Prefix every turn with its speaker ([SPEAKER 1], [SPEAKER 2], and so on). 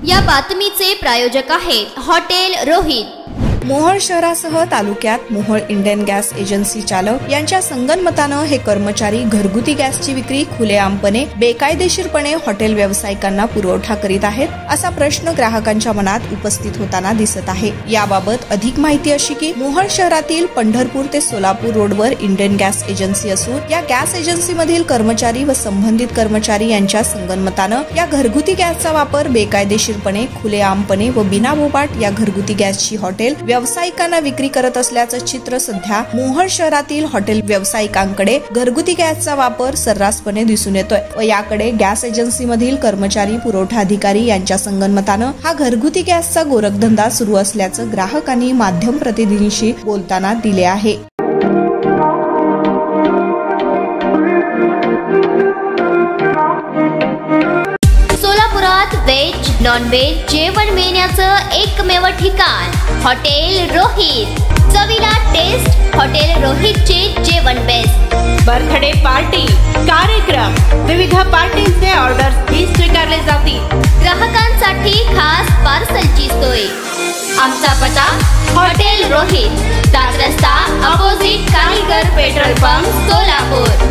[SPEAKER 1] या बातमीचे प्रायोजक आहेत हॉटेल रोहित।
[SPEAKER 2] मोहोळ शहरासह तालुक्यात मोहोळ इंडियन गॅस एजन्सी चालक यांच्या संगनमतानं हे कर्मचारी घरगुती गॅसची विक्री खुलेआमपणे बेकायदेशीरपणे हॉटेल व्यावसायिकांना पुरवठा करीत आहेत असा प्रश्न ग्राहकांच्या मनात उपस्थित होताना दिसत आहे। याबाबत अधिक माहिती अशी की मोहोळ शहरातील पंढरपूर ते सोलापूर रोडवर इंडियन गॅस एजन्सी असून या गॅस एजन्सीमधील कर्मचारी व संबंधित कर्मचारी यांच्या संगनमतानं या घरगुती गॅसचा वापर बेकायदेशीरपणे खुलेआमपणे व बिनाबोबाट या घरगुती गॅसची हॉटेल व्यावसायिकांना विक्री करत असल्याचं चित्र सध्या मोहोळ शहरातील हॉटेल व्यावसायिकांकडे घरगुती गॅसचा वापर सर्रासपणे दिसून येतोय व याकडे गॅस एजन्सीमधील कर्मचारी पुरवठा अधिकारी यांच्या संगनमतानं हा घरगुती गॅसचा गोरखधंदा सुरू असल्याचं ग्राहकांनी माध्यम प्रतिनिधींशी बोलताना दिले आहे।
[SPEAKER 1] सोलापुरात व्हेज नॉन व्हेज जेवण मिळण्याचं एकमेव ठिकाण हॉटेल रोहित। चवीला टेस्ट हॉटेल रोहितचे जेवण बेस्ट।
[SPEAKER 3] बर्थडे पार्टी कार्यक्रम विविध पार्टींचे ऑर्डर्स ही स्वीकारले जातील।
[SPEAKER 1] ग्राहकांसाठी खास पार्सलची सोय। आमचा पत्ता हॉटेल रोहित, दादर रस्ता अपोजिट कारीगर पेट्रोल पंप सोलापूर।